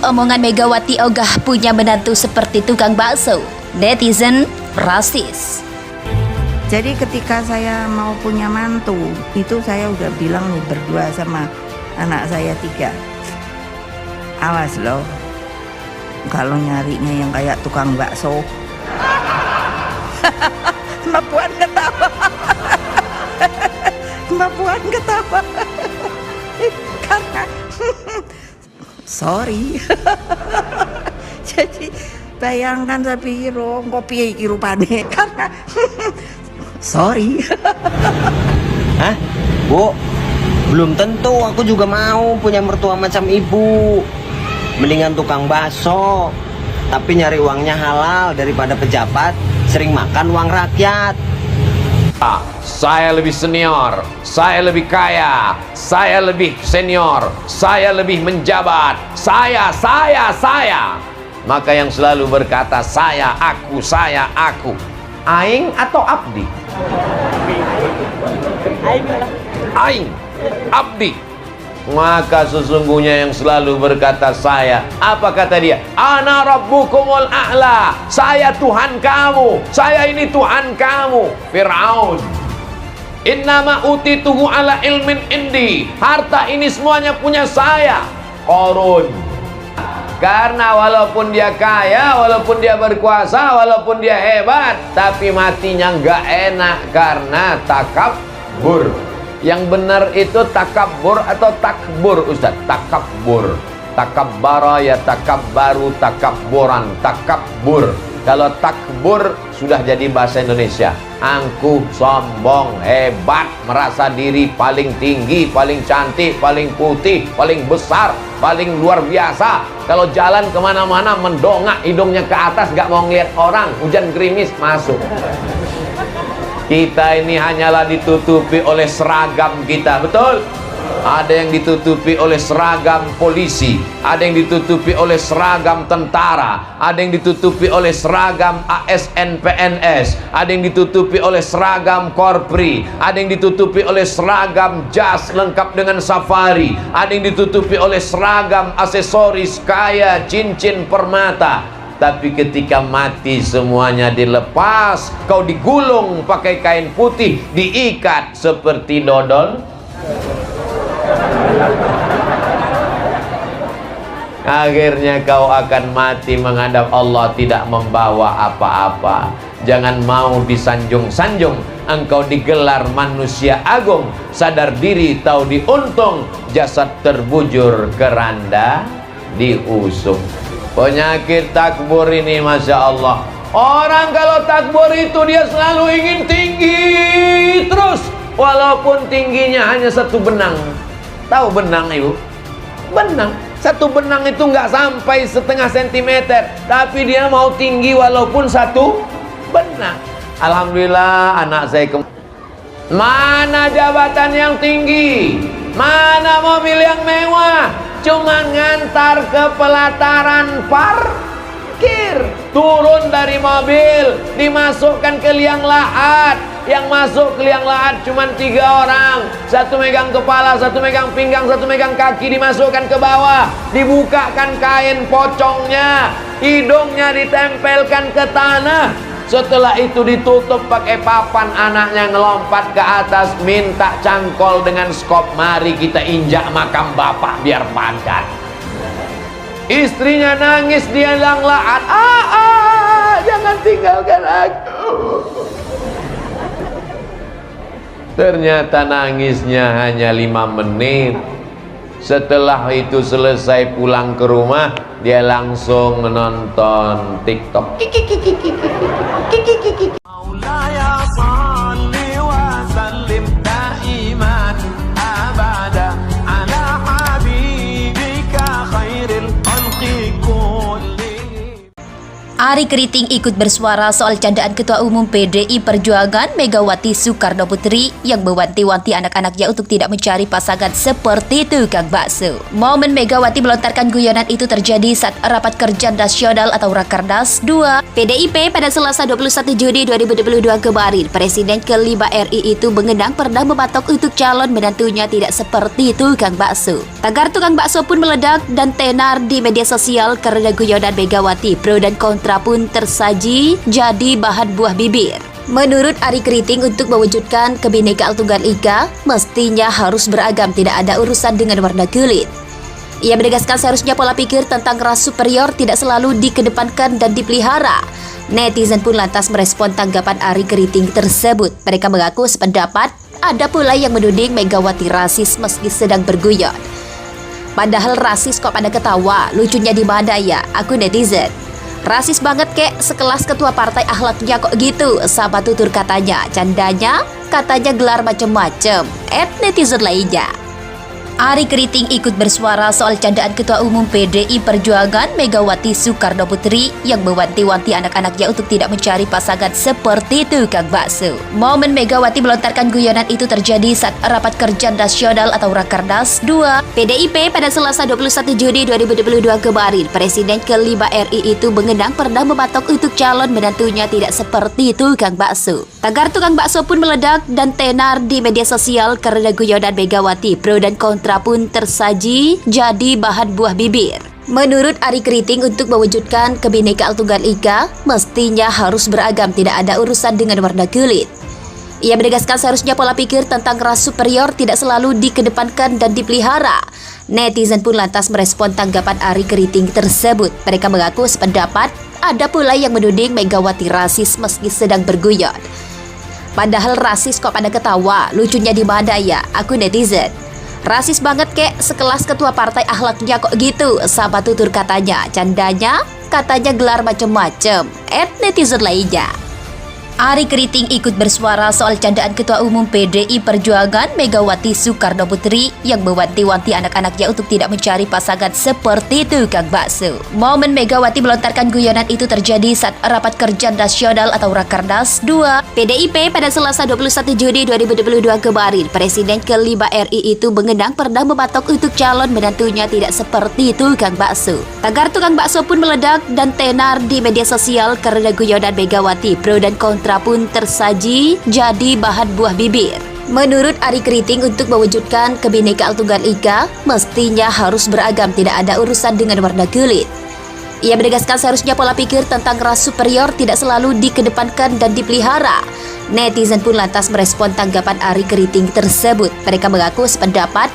omongan Megawati ogah punya menantu seperti tukang bakso. Netizen rasis. Jadi ketika saya mau punya mantu, itu saya udah bilang nih berdua sama anak saya 3. Awas loh, kalau nyarinya yang kayak tukang bakso. Mbak Puan ketawa. Mbak Puan ketawa. Karena sorry. Jadi bayangkan sapi kopi iki rupane. Karena sorry. Hah? Bu, belum tentu aku juga mau punya mertua macam ibu. Mendingan tukang bakso, tapi nyari uangnya halal daripada pejabat sering makan uang rakyat. Saya lebih senior, saya lebih kaya, saya lebih senior, saya lebih menjabat, saya. Maka yang selalu berkata saya, aku, aing atau abdi? Aing, abdi. Maka sesungguhnya yang selalu berkata saya, apa kata dia? Ana rabbukumul a'la, saya Tuhan kamu, saya ini Tuhan kamu. Fir'aun, innama utituhu ala ilmin indi, harta ini semuanya punya saya. Qarun, karena walaupun dia kaya, walaupun dia berkuasa, walaupun dia hebat, tapi matinya nggak enak karena takabur. Yang benar itu takabur atau takbur, Ustaz? Takabur. Takabbara ya takabbaru, takabburan, takabur. Kalau takbur sudah jadi bahasa Indonesia. Angkuh, sombong, hebat, merasa diri paling tinggi, paling cantik, paling putih, paling besar, paling luar biasa. Kalau jalan kemana-mana mendongak hidungnya ke atas, gak mau ngeliat orang, hujan gerimis masuk. Kita ini hanyalah ditutupi oleh seragam kita, betul? Ada yang ditutupi oleh seragam polisi, ada yang ditutupi oleh seragam tentara, ada yang ditutupi oleh seragam ASN PNS, ada yang ditutupi oleh seragam korpri, ada yang ditutupi oleh seragam jas lengkap dengan safari, ada yang ditutupi oleh seragam aksesoris kaya, cincin, permata. Tapi ketika mati semuanya dilepas, kau digulung pakai kain putih, diikat seperti dodol. Akhirnya kau akan mati menghadap Allah tidak membawa apa-apa. Jangan mau disanjung-sanjung, engkau digelar manusia agung. Sadar diri tahu diuntung, jasad terbujur keranda diusung. Penyakit takbur ini Masya Allah. Orang kalau takbur itu dia selalu ingin tinggi terus, walaupun tingginya hanya 1 benang. Tahu benang ibu? Benang. 1 benang itu nggak sampai setengah sentimeter, tapi dia mau tinggi walaupun 1 benang. Alhamdulillah anak saya mana jabatan yang tinggi, mana mobil yang mewah, cuma ngantar ke pelataran parkir. Turun dari mobil, dimasukkan ke liang lahat. Yang masuk ke liang lahat cuma 3 orang. 1 megang kepala, 1 megang pinggang, 1 megang kaki. Dimasukkan ke bawah, dibukakan kain pocongnya, hidungnya ditempelkan ke tanah. Setelah itu ditutup pakai papan, anaknya ngelompat ke atas minta cangkol dengan skop. Mari kita injak makam bapak biar padat. Istrinya nangis di liang lahat. Jangan tinggalkan aku. Ternyata nangisnya hanya 5 menit. Setelah itu selesai pulang ke rumah, dia langsung menonton TikTok. Ari Keriting ikut bersuara soal candaan Ketua Umum PDI Perjuangan Megawati Soekarno Putri yang mewanti-wanti anak-anaknya untuk tidak mencari pasangan seperti tukang bakso. Momen Megawati melontarkan guyonan itu terjadi saat rapat kerja nasional atau Rakernas 2 PDIP pada Selasa 21 Juni 2022 kemarin. Presiden kelima RI itu mengenang pernah mematok untuk calon menantunya tidak seperti tukang bakso. Tagar tukang bakso pun meledak dan tenar di media sosial karena guyonan Megawati. Pro dan kontra pun tersaji jadi bahan buah bibir. Menurut Ari Keriting, untuk mewujudkan kebinekaan Tunggal Ika, mestinya harus beragam, tidak ada urusan dengan warna kulit. Ia menegaskan seharusnya pola pikir tentang ras superior tidak selalu dikedepankan dan dipelihara. Netizen pun lantas merespon tanggapan Ari Keriting tersebut. Mereka mengaku sependapat, ada pula yang menuding Megawati rasis meski sedang berguyon. Padahal rasis kok pada ketawa, lucunya di mana ya, aku netizen. Rasis banget kek, sekelas ketua partai akhlaknya kok gitu, sama tutur katanya, candanya, katanya gelar macem-macem, netizen lainnya. Ari Keriting ikut bersuara soal candaan Ketua Umum PDI Perjuangan Megawati Soekarno Putri yang mewanti-wanti anak-anaknya untuk tidak mencari pasangan seperti tukang bakso. Momen Megawati melontarkan guyonan itu terjadi saat rapat kerja nasional atau Rakernas 2 PDIP pada Selasa 21 Juni 2022 kemarin. Presiden kelima RI itu mengenang pernah mematok untuk calon menantunya tidak seperti tukang bakso. Tagar tukang bakso pun meledak dan tenar di media sosial karena guyonan Megawati. Pro dan kontra pun tersaji jadi bahan buah bibir. Menurut Ari Keriting, untuk mewujudkan kebinekaan Tunggal Ika, mestinya harus beragam, tidak ada urusan dengan warna kulit. Ia menegaskan seharusnya pola pikir tentang ras superior tidak selalu dikedepankan dan dipelihara. Netizen pun lantas merespon tanggapan Ari Keriting tersebut. Mereka mengaku sependapat, ada pula yang menuding Megawati rasis meski sedang berguyon. Padahal rasis kok pada ketawa, lucunya di mana ya, aku netizen. Rasis banget kek, sekelas ketua partai akhlaknya kok gitu, sama tutur katanya, candanya, katanya gelar macem-macem, netizen lainnya. Ari Keriting ikut bersuara soal candaan Ketua Umum PDI Perjuangan Megawati Soekarno Putri yang mewanti-wanti anak-anaknya untuk tidak mencari pasangan seperti tukang bakso. Momen Megawati melontarkan guyonan itu terjadi saat rapat kerja nasional atau Rakernas 2 PDIP pada Selasa 21 Juni 2022 kemarin. Presiden kelima RI itu mengenang pernah mematok untuk calon menantunya tidak seperti tukang bakso. Tagar tukang bakso pun meledak dan tenar di media sosial karena guyonan Megawati. Pro dan kontra pun tersaji jadi bahan buah bibir. Menurut Ari Keriting, untuk mewujudkan kebinekaan Tunggal Ika, mestinya harus beragam, tidak ada urusan dengan warna kulit. Ia menegaskan seharusnya pola pikir tentang ras superior tidak selalu dikedepankan dan dipelihara. Netizen pun lantas merespon tanggapan Ari Keriting tersebut. Mereka mengaku sependapat,